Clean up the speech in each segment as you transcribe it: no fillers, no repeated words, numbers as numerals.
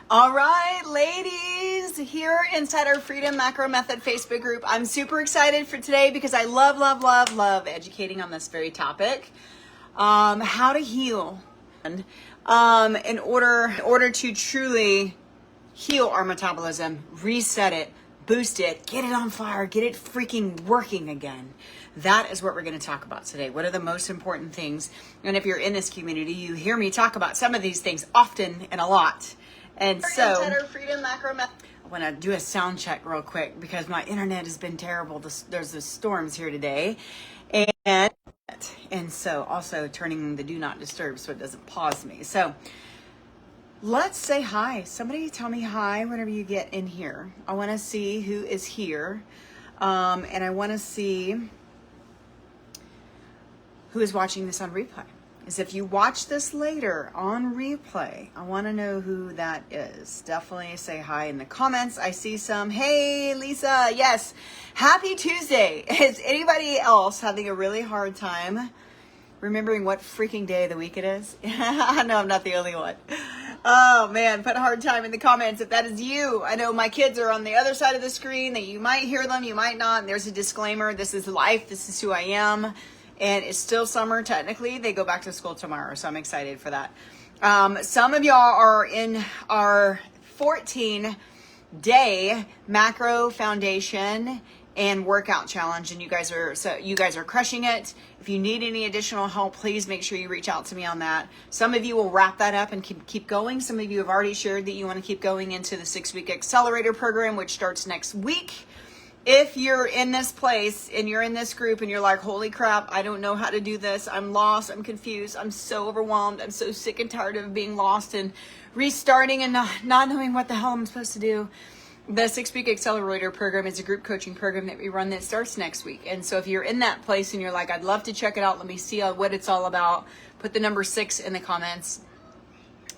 All right, ladies, here inside our Freedom Macro Method Facebook group, I'm super excited for today because I love educating on this very topic. How to heal in order to truly heal our metabolism, reset it, boost it, get it on fire, get it freaking working again. That is what we're going to talk about today. What are the most important things? And if you're in this community, you hear me talk about some of these things often and a lot. And so I want to do a sound check real quick because my internet has been terrible. There's the storms here today. And so also turning the do not disturb so it doesn't pause me. So let's say hi. Somebody tell me hi whenever you get in here. I want to see who is here. And I want to see who is watching this on replay. Is if you watch this later on replay, I want to know who that is. Definitely say hi in the comments. I see some. Hey, Lisa. Yes. Happy Tuesday. Is anybody else having a really hard time remembering what freaking day of the week it is? I know I'm not the only one. Oh man, put a hard time in the comments if that is you. I know my kids are on the other side of the screen, that you might hear them, you might not. And there's a disclaimer. This is life. This is who I am. And it's still summer, technically. They go back to school tomorrow, so I'm excited for that. Some of y'all are in our 14-day macro foundation and workout challenge, and you guys are crushing it. If you need any additional help, please make sure you reach out to me on that. Some of you will wrap that up and keep going. Some of you have already shared that you want to keep going into the 6-week Accelerator program, which starts next week. If you're in this place and you're in this group and you're like, holy crap, I don't know how to do this. I'm lost. I'm confused. I'm so overwhelmed. I'm so sick and tired of being lost and restarting and not knowing what the hell I'm supposed to do. The 6-week Accelerator program is a group coaching program that we run that starts next week. And so if you're in that place and you're like, I'd love to check it out. Let me see what it's all about. Put the number 6 in the comments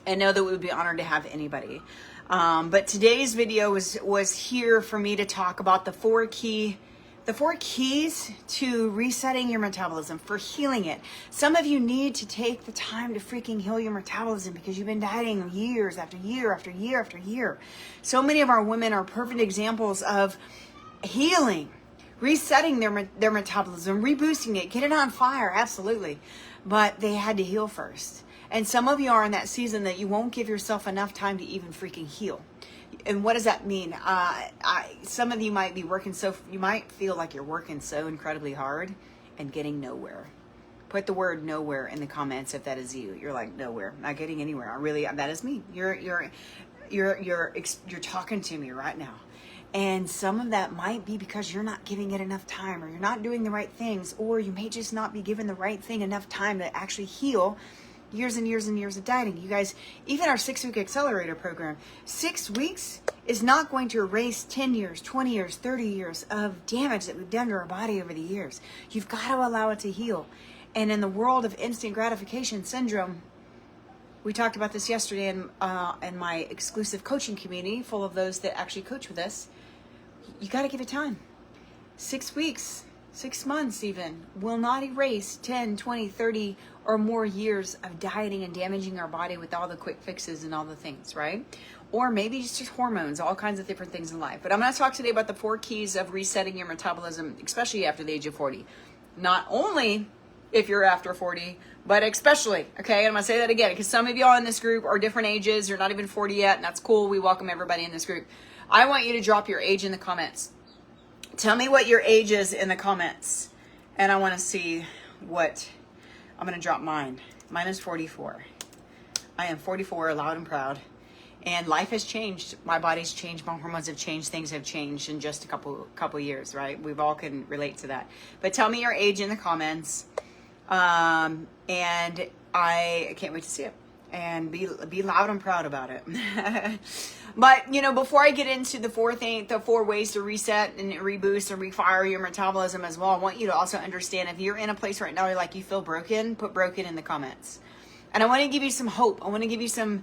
and know that we would be honored to have anybody. But today's video was here for me to talk about the four keys to resetting your metabolism, for healing it. Some of you need to take the time to freaking heal your metabolism because you've been dieting years after year after year after year. So many of our women are perfect examples of healing, resetting their metabolism, reboosting it, get it on fire, absolutely. But they had to heal first. And some of you are in that season that you won't give yourself enough time to even freaking heal. And what does that mean? Some of you might be you might feel like you're working so incredibly hard and getting nowhere. Put the word nowhere in the comments if that is you. You're like, nowhere, not getting anywhere. That is me. You're talking to me right now. And some of that might be because you're not giving it enough time, or you're not doing the right things, or you may just not be giving the right thing enough time to actually heal years and years and years of dieting. You guys, even our 6-week Accelerator program, 6 weeks is not going to erase 10 years, 20 years, 30 years of damage that we've done to our body over the years. You've got to allow it to heal. And in the world of instant gratification syndrome, we talked about this yesterday in my exclusive coaching community, full of those that actually coach with us. You got to give it time. 6 weeks, 6 months even, will not erase 10, 20, 30 or more years of dieting and damaging our body with all the quick fixes and all the things, right? Or maybe it's just hormones, all kinds of different things in life. But I'm going to talk today about the 4 keys of resetting your metabolism, especially after the age of 40. Not only if you're after 40, but especially, okay? And I'm going to say that again because some of y'all in this group are different ages. You're not even 40 yet, and that's cool. We welcome everybody in this group. I want you to drop your age in the comments. Tell me what your age is in the comments. And I want to see what, I'm going to drop mine. Mine is 44. I am 44, loud and proud. And life has changed. My body's changed. My hormones have changed. Things have changed in just a couple years, right? We've all can relate to that. But tell me your age in the comments. And I can't wait to see it. And be loud and proud about it. But, before I get into the 4 ways to reset and reboost and refire your metabolism as well, I want you to also understand, if you're in a place right now where you feel broken, put broken in the comments. And I want to give you some hope. I want to give you some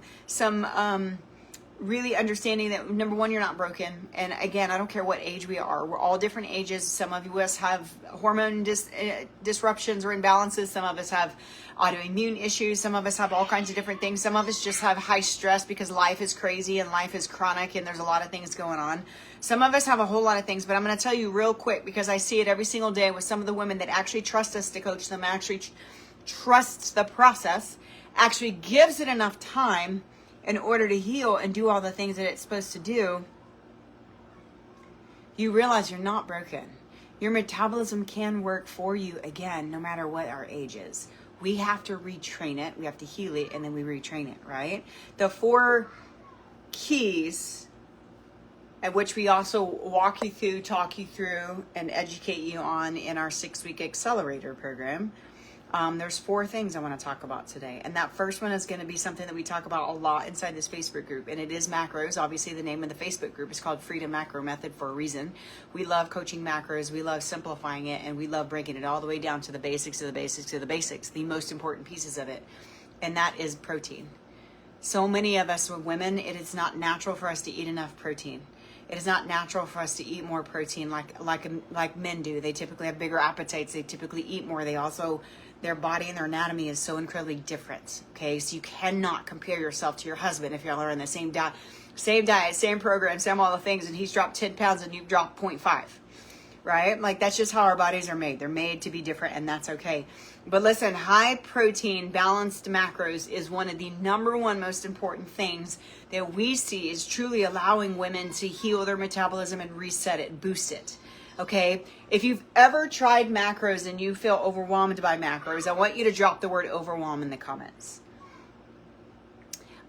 really understanding that, number one, you're not broken. And again, I don't care what age we are. We're all different ages. Some of us have hormone disruptions or imbalances. Some of us have autoimmune issues. Some of us have all kinds of different things. Some of us just have high stress because life is crazy and life is chronic and there's a lot of things going on. Some of us have a whole lot of things, but I'm going to tell you real quick, because I see it every single day with some of the women that actually trust us to coach them, actually trusts the process, actually gives it enough time in order to heal and do all the things that it's supposed to do. You realize you're not broken. Your metabolism can work for you again, no matter what our age is. We have to retrain it. We have to heal it, and then we retrain it, right? The 4 keys, at which we also walk you through, talk you through, and educate you on in our 6-week Accelerator program. There's 4 things I want to talk about today. And that first one is going to be something that we talk about a lot inside this Facebook group. And it is macros. Obviously, the name of the Facebook group is called Freedom Macro Method for a reason. We love coaching macros. We love simplifying it. And we love breaking it all the way down to the basics of the basics of the basics, the most important pieces of it. And that is protein. So many of us women, it is not natural for us to eat enough protein. It is not natural for us to eat more protein like men do. They typically have bigger appetites. They typically eat more. They also, their body and their anatomy is so incredibly different. Okay, so you cannot compare yourself to your husband if y'all are in the same diet, same program, same all the things, and he's dropped 10 pounds and you've dropped 0.5. Right? Like, that's just how our bodies are made. They're made to be different, and that's okay. But listen, high protein, balanced macros is one of the number one most important things that we see is truly allowing women to heal their metabolism and reset it, boost it. Okay? If you've ever tried macros and you feel overwhelmed by macros, I want you to drop the word overwhelm in the comments.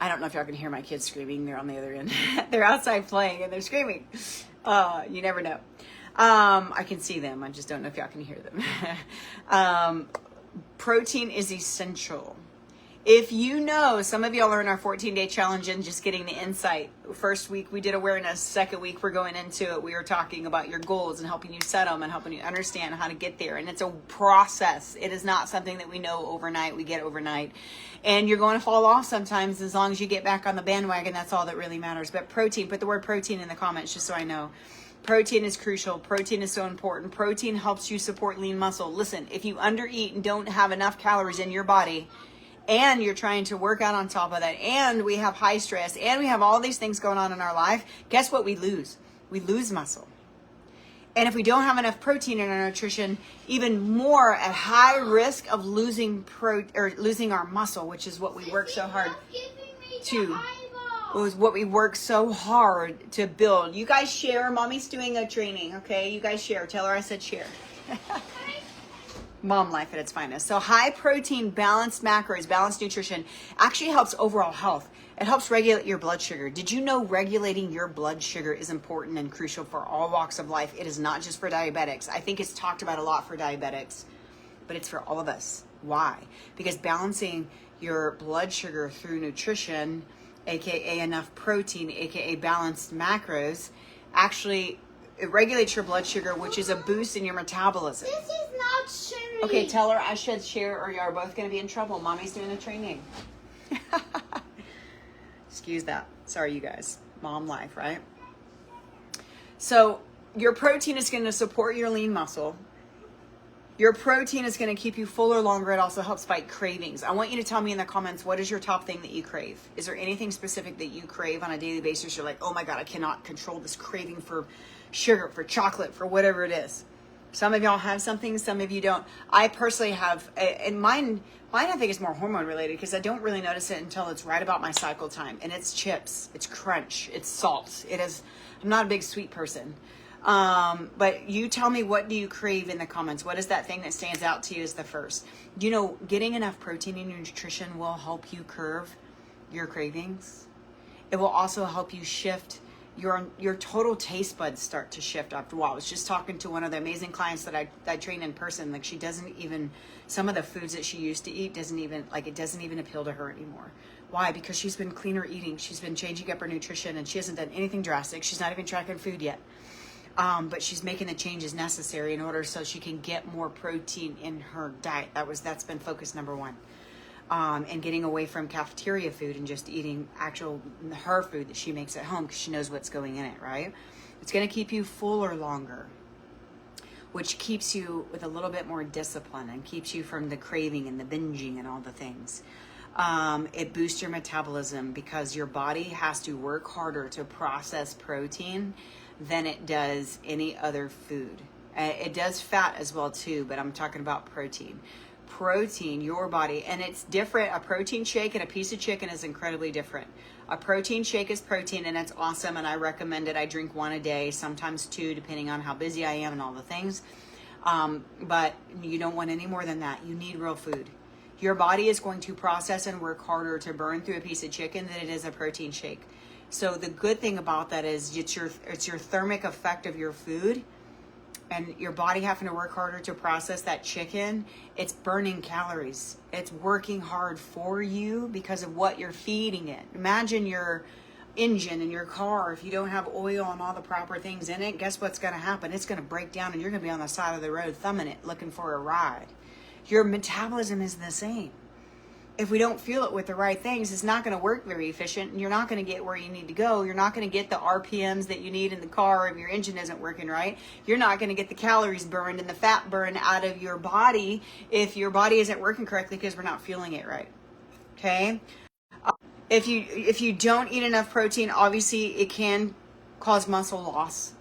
I don't know if y'all can hear my kids screaming. They're on the other end. They're outside playing and they're screaming. You never know. I can see them. I just don't know if y'all can hear them. Protein is essential. If you know, some of y'all are in our 14-day challenge and just getting the insight. First week we did awareness. Second week we're going into it. We are talking about your goals and helping you set them and helping you understand how to get there. And it's a process. It is not something that we know overnight. We get overnight. And you're going to fall off sometimes. As long as you get back on the bandwagon, that's all that really matters. But protein, put the word protein in the comments just so I know. Protein is crucial. Protein is so important. Protein helps you support lean muscle. Listen, if you undereat and don't have enough calories in your body, and you're trying to work out on top of that, and we have high stress, and we have all these things going on in our life, guess what we lose? We lose muscle. And if we don't have enough protein in our nutrition, even more at high risk of losing our muscle, which is what we work so hard to. It was what we worked so hard to build. You guys share. Mommy's doing a training, okay? You guys share. Tell her I said share. Mom life at its finest. So high protein, balanced macros, balanced nutrition actually helps overall health. It helps regulate your blood sugar. Did you know regulating your blood sugar is important and crucial for all walks of life? It is not just for diabetics. I think it's talked about a lot for diabetics, but it's for all of us. Why? Because balancing your blood sugar through nutrition, aka enough protein, aka balanced macros, actually it regulates your blood sugar, which is a boost in your metabolism. This is not sharing. Okay, tell her I should share or you're both going to be in trouble. Mommy's doing a training. Excuse that. Sorry, you guys. Mom life, right? So your protein is going to support your lean muscle. Your protein is going to keep you fuller longer. It also helps fight cravings. I want you to tell me in the comments, what is your top thing that you crave? Is there anything specific that you crave on a daily basis? You're like, oh my God, I cannot control this craving for sugar, for chocolate, for whatever it is. Some of y'all have something, some of you don't. I personally have, and mine I think is more hormone related because I don't really notice it until it's right about my cycle time. And it's chips, it's crunch, it's salt. I'm not a big sweet person. But you tell me, what do you crave in the comments? What is that thing that stands out to you as the first? You know, getting enough protein in your nutrition will help you curb your cravings. It will also help you shift your total taste buds start to shift after a while. I was just talking to one of the amazing clients that I train in person. Like, she doesn't even, some of the foods that she used to eat doesn't even appeal to her anymore. Why? Because she's been cleaner eating. She's been changing up her nutrition and she hasn't done anything drastic. She's not even tracking food yet. But she's making the changes necessary in order so she can get more protein in her diet. That's been focus number one. and getting away from cafeteria food and just eating actual her food that she makes at home because she knows what's going in it, right? It's going to keep you fuller longer, which keeps you with a little bit more discipline and keeps you from the craving and the binging and all the things. It boosts your metabolism because your body has to work harder to process protein than it does any other food. It does fat as well too, but I'm talking about protein. Protein, your body, and it's different. A protein shake and a piece of chicken is incredibly different. A protein shake is protein and it's awesome, and I recommend it. I drink one a day, sometimes two, depending on how busy I am and all the things. But you don't want any more than that. You need real food. Your body is going to process and work harder to burn through a piece of chicken than it is a protein shake. So the good thing about that is it's your thermic effect of your food, and your body having to work harder to process that chicken. It's burning calories. It's working hard for you because of what you're feeding it. Imagine your engine in your car. If you don't have oil and all the proper things in it, guess what's going to happen? It's going to break down and you're going to be on the side of the road thumbing it, looking for a ride. Your metabolism is the same. If we don't fuel it with the right things, it's not going to work very efficient, and you're not going to get where you need to go. You're not going to get the RPMs that you need in the car if your engine isn't working right. You're not going to get the calories burned and the fat burned out of your body if your body isn't working correctly because we're not fueling it right. Okay? If you don't eat enough protein, obviously it can cause muscle loss.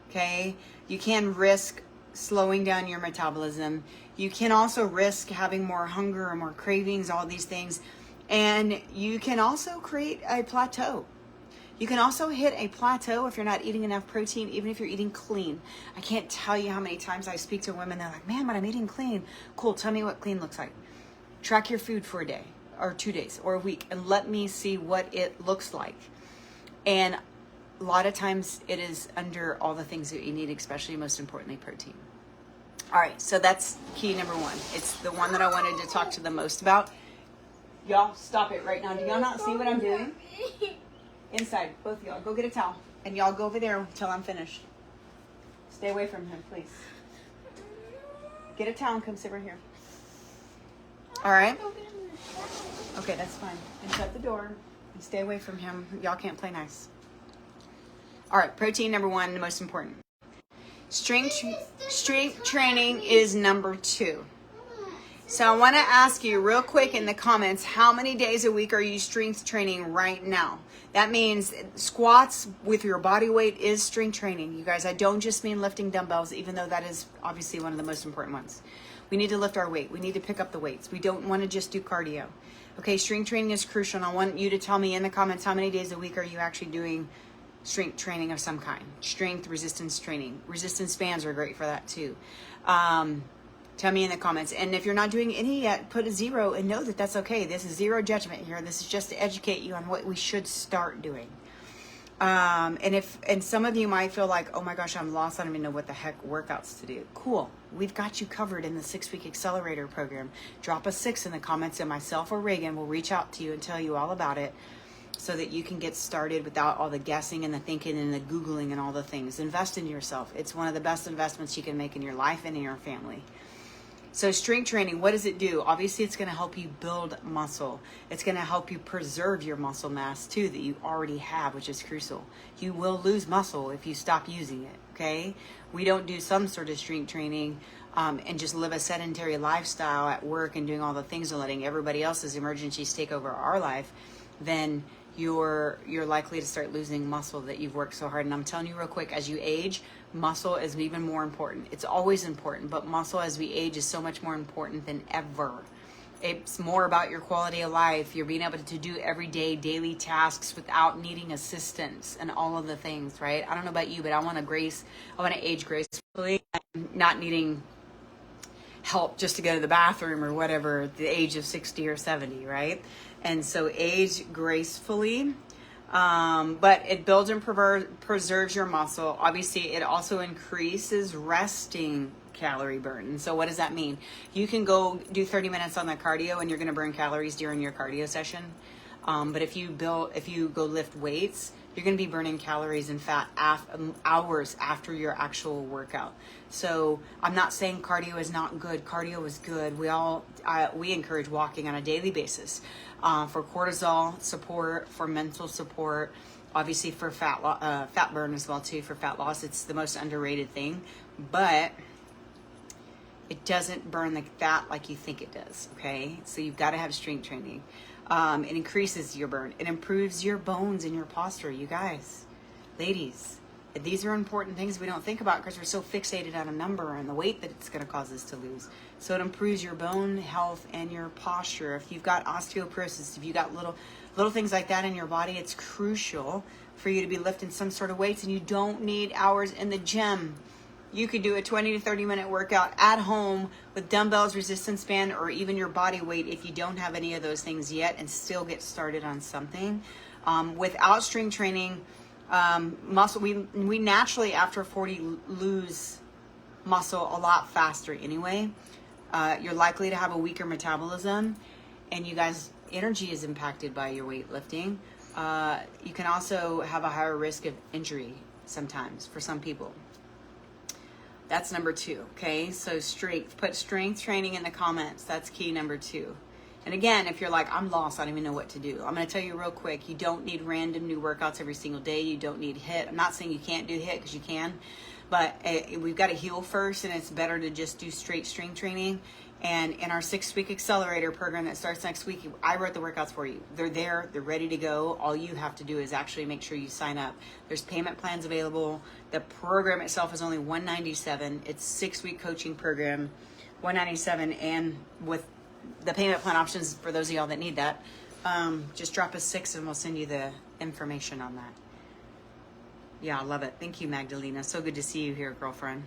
Okay? You can risk slowing down your metabolism. You can also risk having more hunger or more cravings, all these things. And you can also create a plateau. You can also hit a plateau if you're not eating enough protein, even if you're eating clean. I can't tell you how many times I speak to women, they're like, man, but I'm eating clean. Cool, tell me what clean looks like. Track your food for a day or 2 days or a week and let me see what it looks like. And a lot of times it is under all the things that you need, especially most importantly, protein. All right, so that's key number one. It's the one that I wanted to talk to the most about. Y'all, stop it right now. Do y'all not see what I'm doing? Inside, both of y'all. Go get a towel. And y'all go over there until I'm finished. Stay away from him, please. Get a towel and come sit right here. All right? Okay, that's fine. And shut the door. And stay away from him. Y'all can't play nice. All right, protein number one, the most important. Strength training is number 2. So I want to ask you real quick in the comments, how many days a week are you strength training right now? That means squats with your body weight is strength training. You guys, I don't just mean lifting dumbbells, even though that is obviously one of the most important ones. We need to lift our weight. We need to pick up the weights. We don't want to just do cardio. Okay, strength training is crucial, and I want you to tell me in the comments how many days a week are you actually doing strength training of some kind. Strength, resistance training. Resistance bands are great for that too. Tell me in the comments. And if you're not doing any yet, put a 0 and know that that's okay. This is zero judgment here. This is just to educate you on what we should start doing. And some of you might feel like, oh my gosh, I'm lost. I don't even know what the heck workouts to do. Cool. We've got you covered in the 6-week Accelerator program. Drop a 6 in the comments and myself or Reagan will reach out to you and tell you all about it, so that you can get started without all the guessing and the thinking and the Googling and all the things. Invest in yourself. It's one of the best investments you can make in your life and in your family. So strength training, what does it do? Obviously, it's going to help you build muscle. It's going to help you preserve your muscle mass too that you already have, which is crucial. You will lose muscle if you stop using it, okay? We don't do some sort of strength training and just live a sedentary lifestyle at work and doing all the things and letting everybody else's emergencies take over our life. Then you're likely to start losing muscle that you've worked so hard. And I'm telling you real quick, as you age, muscle is even more important. It's always important, but muscle as we age is so much more important than ever. It's more about your quality of life. You're being able to do everyday, daily tasks without needing assistance and all of the things, right? I don't know about you, but I want to age gracefully, not needing help just to go to the bathroom or whatever at the age of 60 or 70, right? And so age gracefully, but it builds and preserves your muscle. Obviously, it also increases resting calorie burn. And so what does that mean? You can go do 30 minutes on the cardio and you're going to burn calories during your cardio session. But if you go lift weights, you're going to be burning calories and fat hours after your actual workout. So I'm not saying cardio is not good. Cardio is good. We encourage walking on a daily basis for cortisol support, for mental support, obviously for fat burn as well too. For fat loss, it's the most underrated thing, but it doesn't burn the fat like you think it does. Okay, so you've got to have strength training. It increases your burn. It improves your bones and your posture. You guys, ladies, these are important things we don't think about because we're so fixated on a number and the weight that it's going to cause us to lose. So it improves your bone health and your posture. If you've got osteoporosis, if you've got little things like that in your body, it's crucial for you to be lifting some sort of weights, and you don't need hours in the gym. You could do a 20 to 30 minute workout at home with dumbbells, resistance band, or even your body weight if you don't have any of those things yet, and still get started on something. Without strength training, muscle, we naturally after 40 lose muscle a lot faster anyway. You're likely to have a weaker metabolism, and you guys, energy is impacted by your weightlifting. You can also have a higher risk of injury sometimes for some people. That's number 2, okay? So strength, put strength training in the comments. That's key number 2. And again, if you're like, I'm lost, I don't even know what to do. I'm gonna tell you real quick, you don't need random new workouts every single day. You don't need HIIT. I'm not saying you can't do HIIT, because you can, but we've got to heal first, and it's better to just do straight strength training. And in our 6-week accelerator program that starts next week, I wrote the workouts for you. They're there, they're ready to go. All you have to do is actually make sure you sign up. There's payment plans available. The program itself is only $197. It's 6-week coaching program, $197, and with the payment plan options for those of y'all that need that, just drop a 6 and we'll send you the information on that. Yeah, I love it. Thank you, Magdalena. So good to see you here, girlfriend.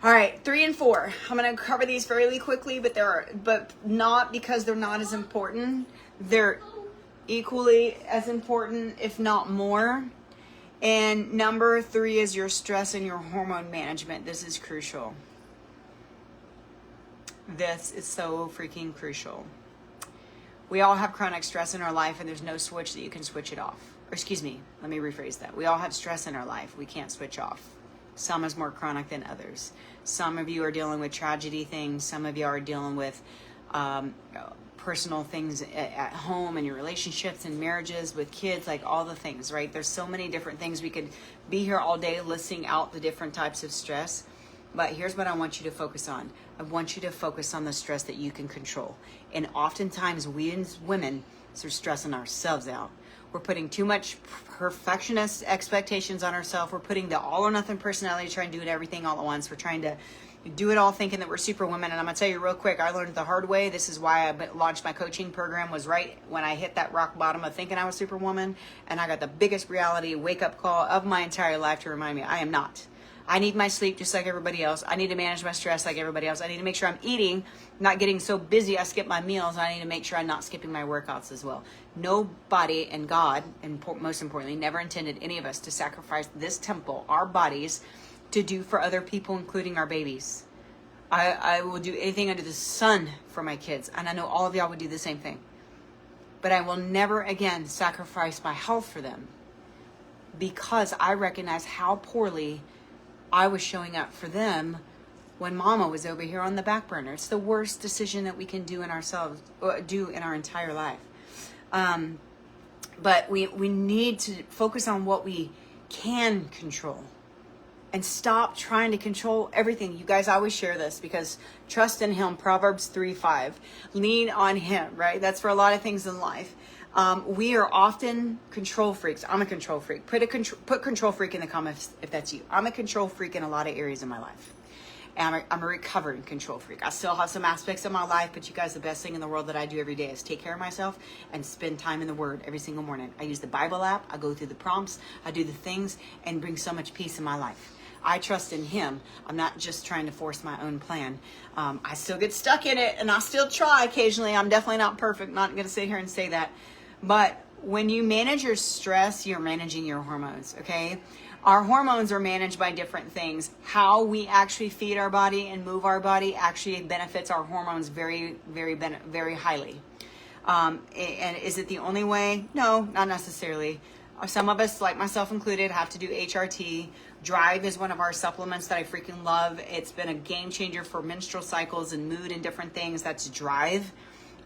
All right, 3 and 4. I'm going to cover these fairly quickly, but not because they're not as important. They're equally as important, if not more. And number 3 is your stress and your hormone management. This is crucial. This is so freaking crucial. We all have chronic stress in our life, and there's no switch that you can switch it off. Or excuse me, let me rephrase that. We all have stress in our life. We can't switch off. Some is more chronic than others. Some of you are dealing with tragedy things. Some of you are dealing with personal things at home and your relationships and marriages with kids, like all the things, right? There's so many different things. We could be here all day listing out the different types of stress. But here's what I want you to focus on. I want you to focus on the stress that you can control. And oftentimes we as women are stressing ourselves out. We're putting too much perfectionist expectations on ourselves. We're putting the all or nothing personality, trying to do everything all at once. We're trying to do it all thinking that we're superwoman. And I'm going to tell you real quick, I learned it the hard way. This is why I launched my coaching program, was right when I hit that rock bottom of thinking I was superwoman. And I got the biggest reality wake-up call of my entire life to remind me I am not. I need my sleep just like everybody else. I need to manage my stress like everybody else. I need to make sure I'm eating, not getting so busy I skip my meals. I need to make sure I'm not skipping my workouts as well. Nobody, and God, and most importantly, never intended any of us to sacrifice this temple, our bodies, to do for other people, including our babies. I will do anything under the sun for my kids, and I know all of y'all would do the same thing. But I will never again sacrifice my health for them, because I recognize how poorly I was showing up for them when mama was over here on the back burner. It's the worst decision that we can do in our entire life. But we need to focus on what we can control and stop trying to control everything. You guys, I always share this because trust in him, Proverbs 3:5. Lean on him, right? That's for a lot of things in life. We are often control freaks. I'm a control freak. Put control freak in the comments if that's you. I'm a control freak in a lot of areas of my life. And I'm a recovered control freak. I still have some aspects of my life, but you guys, the best thing in the world that I do every day is take care of myself and spend time in the Word every single morning. I use the Bible app. I go through the prompts. I do the things and bring so much peace in my life. I trust in him. I'm not just trying to force my own plan. I still get stuck in it, and I still try occasionally. I'm definitely not perfect. Not going to sit here and say that. But when you manage your stress, you're managing your hormones, okay? Our hormones are managed by different things. How we actually feed our body and move our body actually benefits our hormones very, very, very highly. And is it the only way? No, not necessarily. Some of us, like myself included, have to do HRT. Drive is one of our supplements that I freaking love. It's been a game changer for menstrual cycles and mood and different things. That's Drive.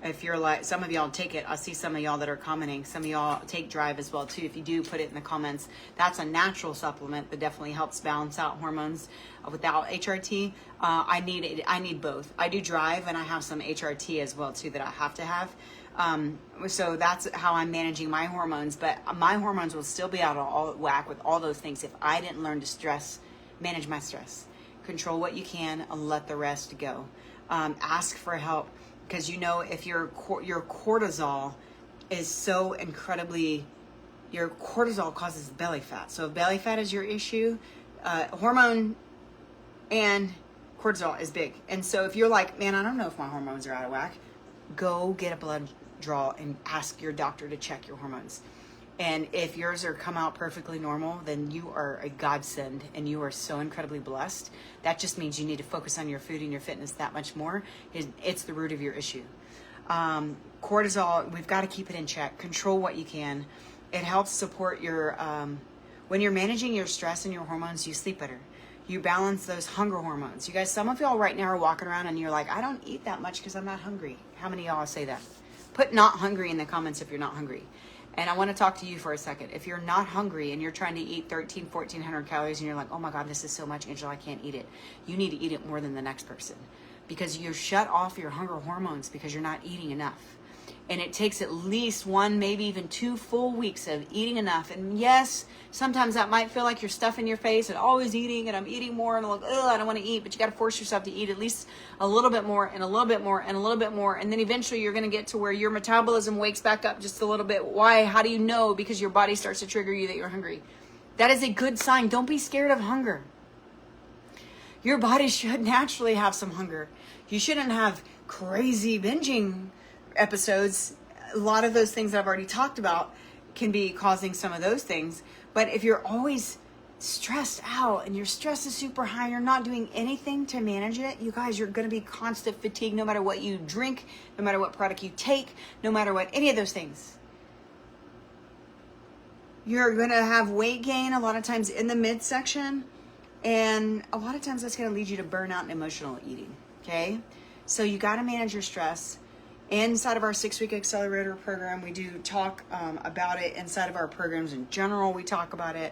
If you're like, some of y'all take it. I see some of y'all that are commenting. Some of y'all take Drive as well too. If you do, put it in the comments. That's a natural supplement that definitely helps balance out hormones without HRT. I need both. I do Drive and I have some HRT as well too that I have to have. So that's how I'm managing my hormones, but my hormones will still be out of all whack with all those things if I didn't learn to manage my stress. Control what you can and let the rest go. Ask for help, because if your cortisol is so incredibly, your cortisol causes belly fat. So if belly fat is your issue, hormone and cortisol is big. And so if you're like, man, I don't know if my hormones are out of whack, go get a blood draw and ask your doctor to check your hormones. And if yours are come out perfectly normal, then you are a godsend and you are so incredibly blessed. That just means you need to focus on your food and your fitness that much more. It's the root of your issue. Cortisol, we've got to keep it in check. Control what you can. It helps support your, when you're managing your stress and your hormones, you sleep better. You balance those hunger hormones. You guys, some of y'all right now are walking around and you're like, I don't eat that much because I'm not hungry. How many of y'all say that? Put not hungry in the comments if you're not hungry. And I want to talk to you for a second. If you're not hungry and you're trying to eat 1,400 calories and you're like, oh my God, this is so much, Angela, I can't eat it. You need to eat it more than the next person, because you shut off your hunger hormones because you're not eating enough. And it takes at least 1, maybe even 2 full weeks of eating enough. And yes, sometimes that might feel like you're stuffing your face and always eating, and I'm eating more, and I'm like, oh, I don't want to eat. But you got to force yourself to eat at least a little bit more and a little bit more and a little bit more. And then eventually you're going to get to where your metabolism wakes back up just a little bit. Why? How do you know? Because your body starts to trigger you that you're hungry. That is a good sign. Don't be scared of hunger. Your body should naturally have some hunger. You shouldn't have crazy binging episodes. A lot of those things that I've already talked about can be causing some of those things. But if you're always stressed out and your stress is super high, you're not doing anything to manage it, you guys, you're going to be constant fatigue no matter what you drink, no matter what product you take, no matter what, any of those things. You're going to have weight gain a lot of times in the midsection, and a lot of times that's going to lead you to burnout and emotional eating. Okay? So you got to manage your stress. Inside of our 6-week accelerator program, we do talk about it. Inside of our programs in general, we talk about it.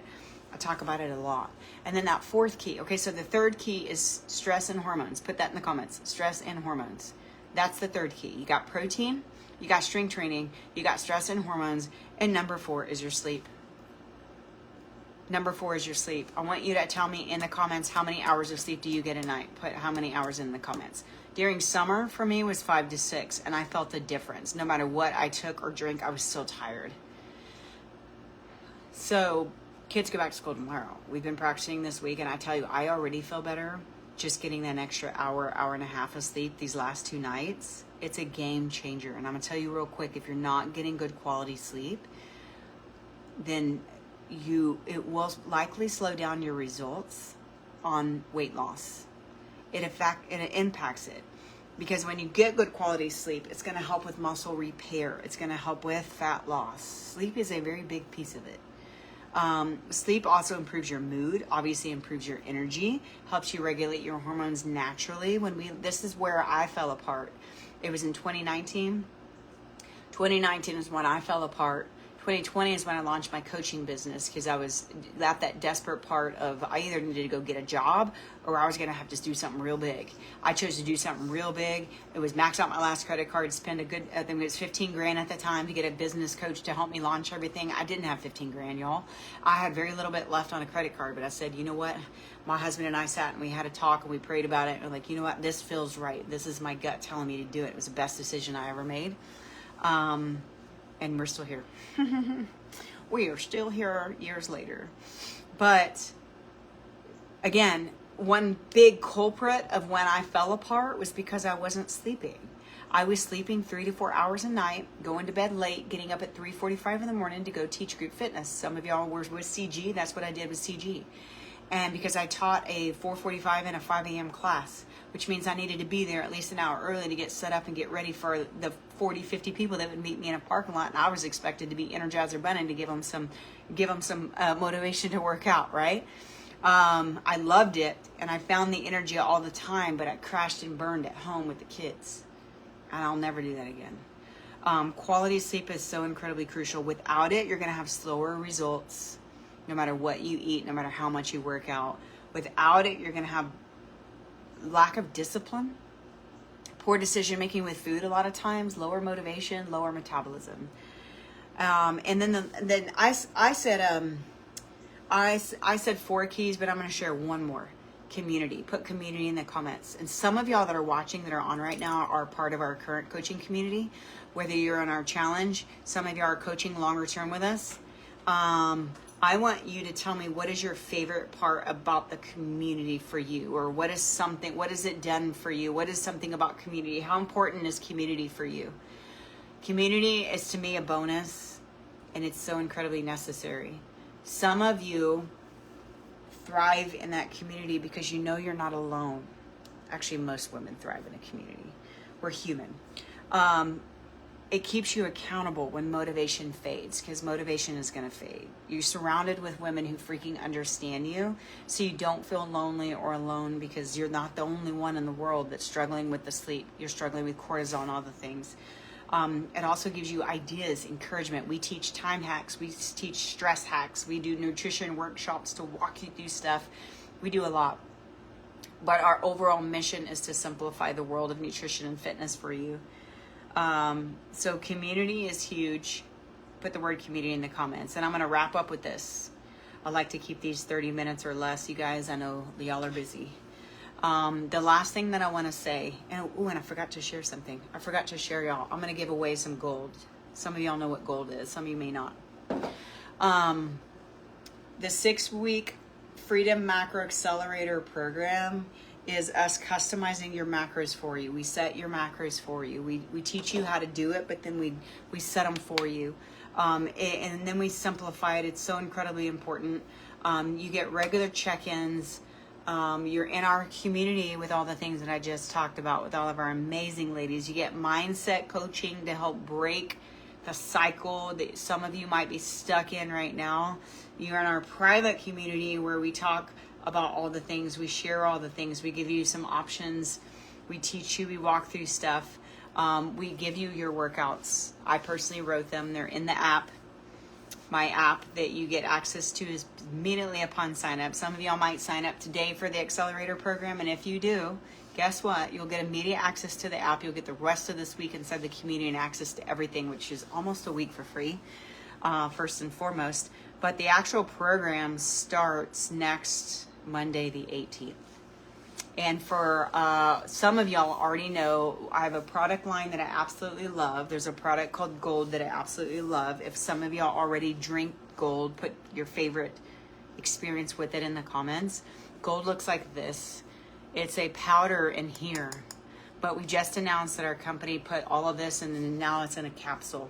I talk about it a lot. And then that 4th key. Okay, so the 3rd key is stress and hormones. Put that in the comments. Stress and hormones. That's the 3rd key. You got protein, you got strength training, you got stress and hormones, and number 4 is your sleep. Number 4 is your sleep. I want you to tell me in the comments, how many hours of sleep do you get a night? Put how many hours in the comments. During summer, for me, was 5 to 6, and I felt a difference. No matter what I took or drank, I was still tired. So, kids go back to school tomorrow. We've been practicing this week, and I tell you, I already feel better just getting that extra hour, hour and a half of sleep these last 2 nights. It's a game changer. And I'm going to tell you real quick, if you're not getting good quality sleep, then it will likely slow down your results on weight loss. It impacts it, because when you get good quality sleep, it's going to help with muscle repair. It's going to help with fat loss. Sleep is a very big piece of it. Sleep also improves your mood, obviously improves your energy, helps you regulate your hormones naturally. This is where I fell apart. It was in 2019. 2019 is when I fell apart. 2020 is when I launched my coaching business, because I was at that desperate part of I either needed to go get a job or I was going to have to do something real big. I chose to do something real big. It was max out my last credit card, spend I think it was 15 grand at the time to get a business coach to help me launch everything. I didn't have 15 grand, y'all. I had very little bit left on a credit card, but I said, you know what? My husband and I sat and we had a talk and we prayed about it. And we're like, you know what? This feels right. This is my gut telling me to do it. It was the best decision I ever made. And we're still here. We are still here years later. But again, one big culprit of when I fell apart was because I wasn't sleeping. I was sleeping 3 to 4 hours a night, going to bed late, getting up at 3:45 in the morning to go teach group fitness. Some of y'all were with CG. That's what I did with CG. And because I taught a 4:45 and a 5 a.m. class, which means I needed to be there at least an hour early to get set up and get ready for the 40, 50 people that would meet me in a parking lot. And I was expected to be Energizer Bunny to give them some motivation to work out, right? I loved it, and I found the energy all the time, but I crashed and burned at home with the kids. And I'll never do that again. Quality sleep is so incredibly crucial. Without it, you're going to have slower results, no matter what you eat, no matter how much you work out. Without it, you're going to have lack of discipline, poor decision making with food a lot of times, lower motivation, lower metabolism. And then I said 4 keys, but I'm going to share one more. Community. Put community in the comments. And some of y'all that are watching, that are on right now, are part of our current coaching community. Whether you're on our challenge, some of y'all are coaching longer term with us. I want you to tell me, what is your favorite part about the community for you? Or what has it done for you? What is something about community? How important is community for you? Community is, to me, a bonus, and it's so incredibly necessary. Some of you thrive in that community because you know you're not alone. Actually, most women thrive in a community. We're human. It keeps you accountable when motivation fades, because motivation is going to fade. You're surrounded with women who freaking understand you, so you don't feel lonely or alone, because you're not the only one in the world that's struggling with the sleep. You're struggling with cortisol and all the things. It also gives you ideas, encouragement. We teach time hacks. We teach stress hacks. We do nutrition workshops to walk you through stuff. We do a lot. But our overall mission is to simplify the world of nutrition and fitness for you. So community is huge. Put the word community in the comments. And I'm going to wrap up with this. I like to keep these 30 minutes or less. You guys, I know y'all are busy. The last thing that I want to say, and I forgot to share something. I forgot to share, y'all. I'm going to give away some gold. Some of y'all know what gold is. Some of you may not. The 6-week Freedom Macro Accelerator program is us customizing your macros for you. We set your macros for you. We teach you how to do it, but then we set them for you. And then we simplify it. It's so incredibly important. You get regular check-ins. You're in our community with all the things that I just talked about with all of our amazing ladies. You get mindset coaching to help break the cycle that some of you might be stuck in right now. You're in our private community where we talk about all the things. We share all the things. We give you some options. We teach you. We walk through stuff. We give you your workouts. I personally wrote them. They're in the app. My app that you get access to is immediately upon sign up. Some of y'all might sign up today for the Accelerator program, and if you do, guess what? You'll get immediate access to the app. You'll get the rest of this week inside the community and access to everything, which is almost a week for free, first and foremost. But the actual program starts next Monday, the 18th. And for some of y'all already know, I have a product line that I absolutely love. There's a product called Gold that I absolutely love. If some of y'all already drink Gold, put your favorite experience with it in the comments. Gold looks like this. It's a powder in here. But we just announced that our company put all of this, and now it's in a capsule.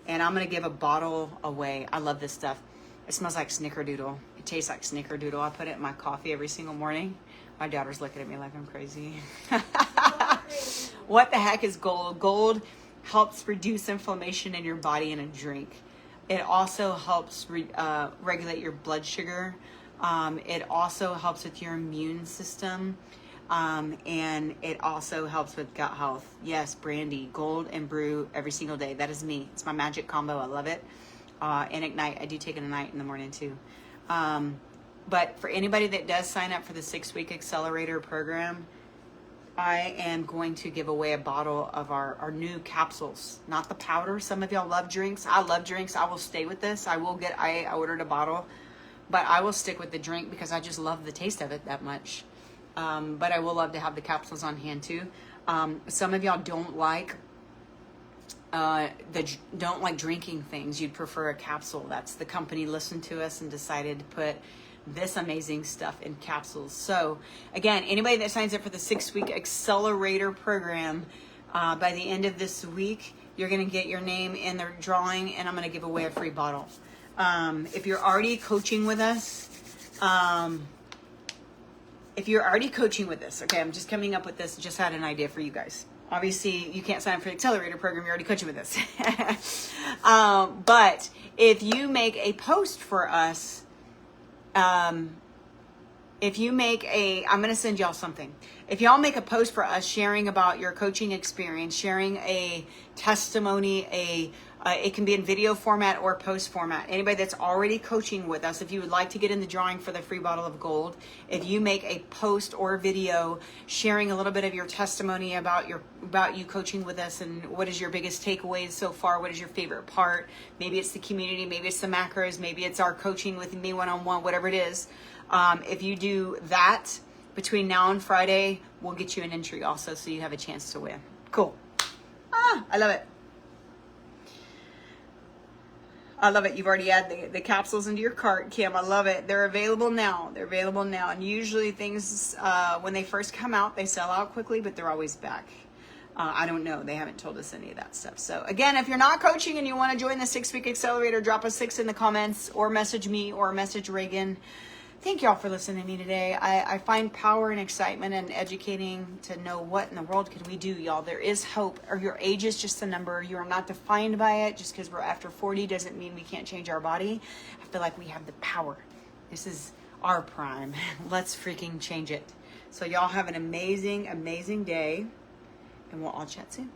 And I'm going to give a bottle away. I love this stuff. It smells like Snickerdoodle. It tastes like Snickerdoodle. I put it in my coffee every single morning. My daughter's looking at me like I'm crazy. What the heck is Gold? Gold helps reduce inflammation in your body in a drink. It also helps regulate your blood sugar. It also helps with your immune system. And it also helps with gut health. Yes, brandy, Gold, and brew every single day. That is me. It's my magic combo. I love it. And Ignite. I do take an Ignite in the morning too. But for anybody that does sign up for the 6-week Accelerator program, I am going to give away a bottle of our new capsules, not the powder. Some of y'all love drinks. I love drinks. I will stay with this. I ordered a bottle, but I will stick with the drink because I just love the taste of it that much. But I will love to have the capsules on hand too. Some of y'all don't like drinking things. You'd prefer a capsule. That's the company listened to us and decided to put this amazing stuff in capsules. So again, anybody that signs up for the 6-week Accelerator program, by the end of this week, you're going to get your name in the drawing, and I'm going to give away a free bottle. If you're already coaching with us, If you're already coaching with this, okay, I'm just coming up with this, just had an idea for you guys. Obviously, you can't sign up for the Accelerator program, you're already coaching with this. But if you make a post for us, if you make I'm going to send y'all something. If y'all make a post for us sharing about your coaching experience, sharing a testimony, it can be in video format or post format. Anybody that's already coaching with us, if you would like to get in the drawing for the free bottle of gold, if you make a post or video sharing a little bit of your testimony about you coaching with us and what is your biggest takeaways so far, what is your favorite part, maybe it's the community, maybe it's the macros, maybe it's our coaching with me one-on-one, whatever it is. If you do that between now and Friday, we'll get you an entry also so you have a chance to win. Cool. I love it. I love it. You've already added the capsules into your cart, Kim. I love it. They're available now. They're available now. And usually things, when they first come out, they sell out quickly, but they're always back. I don't know. They haven't told us any of that stuff. So again, if you're not coaching and you want to join the 6-week accelerator, drop a 6 in the comments or message me or message Reagan. Thank y'all for listening to me today. I find power and excitement in educating to know what in the world can we do, y'all. There is hope. Or your age is just a number. You are not defined by it. Just because we're after 40 doesn't mean we can't change our body. I feel like we have the power. This is our prime. Let's freaking change it. So y'all have an amazing, amazing day. And we'll all chat soon.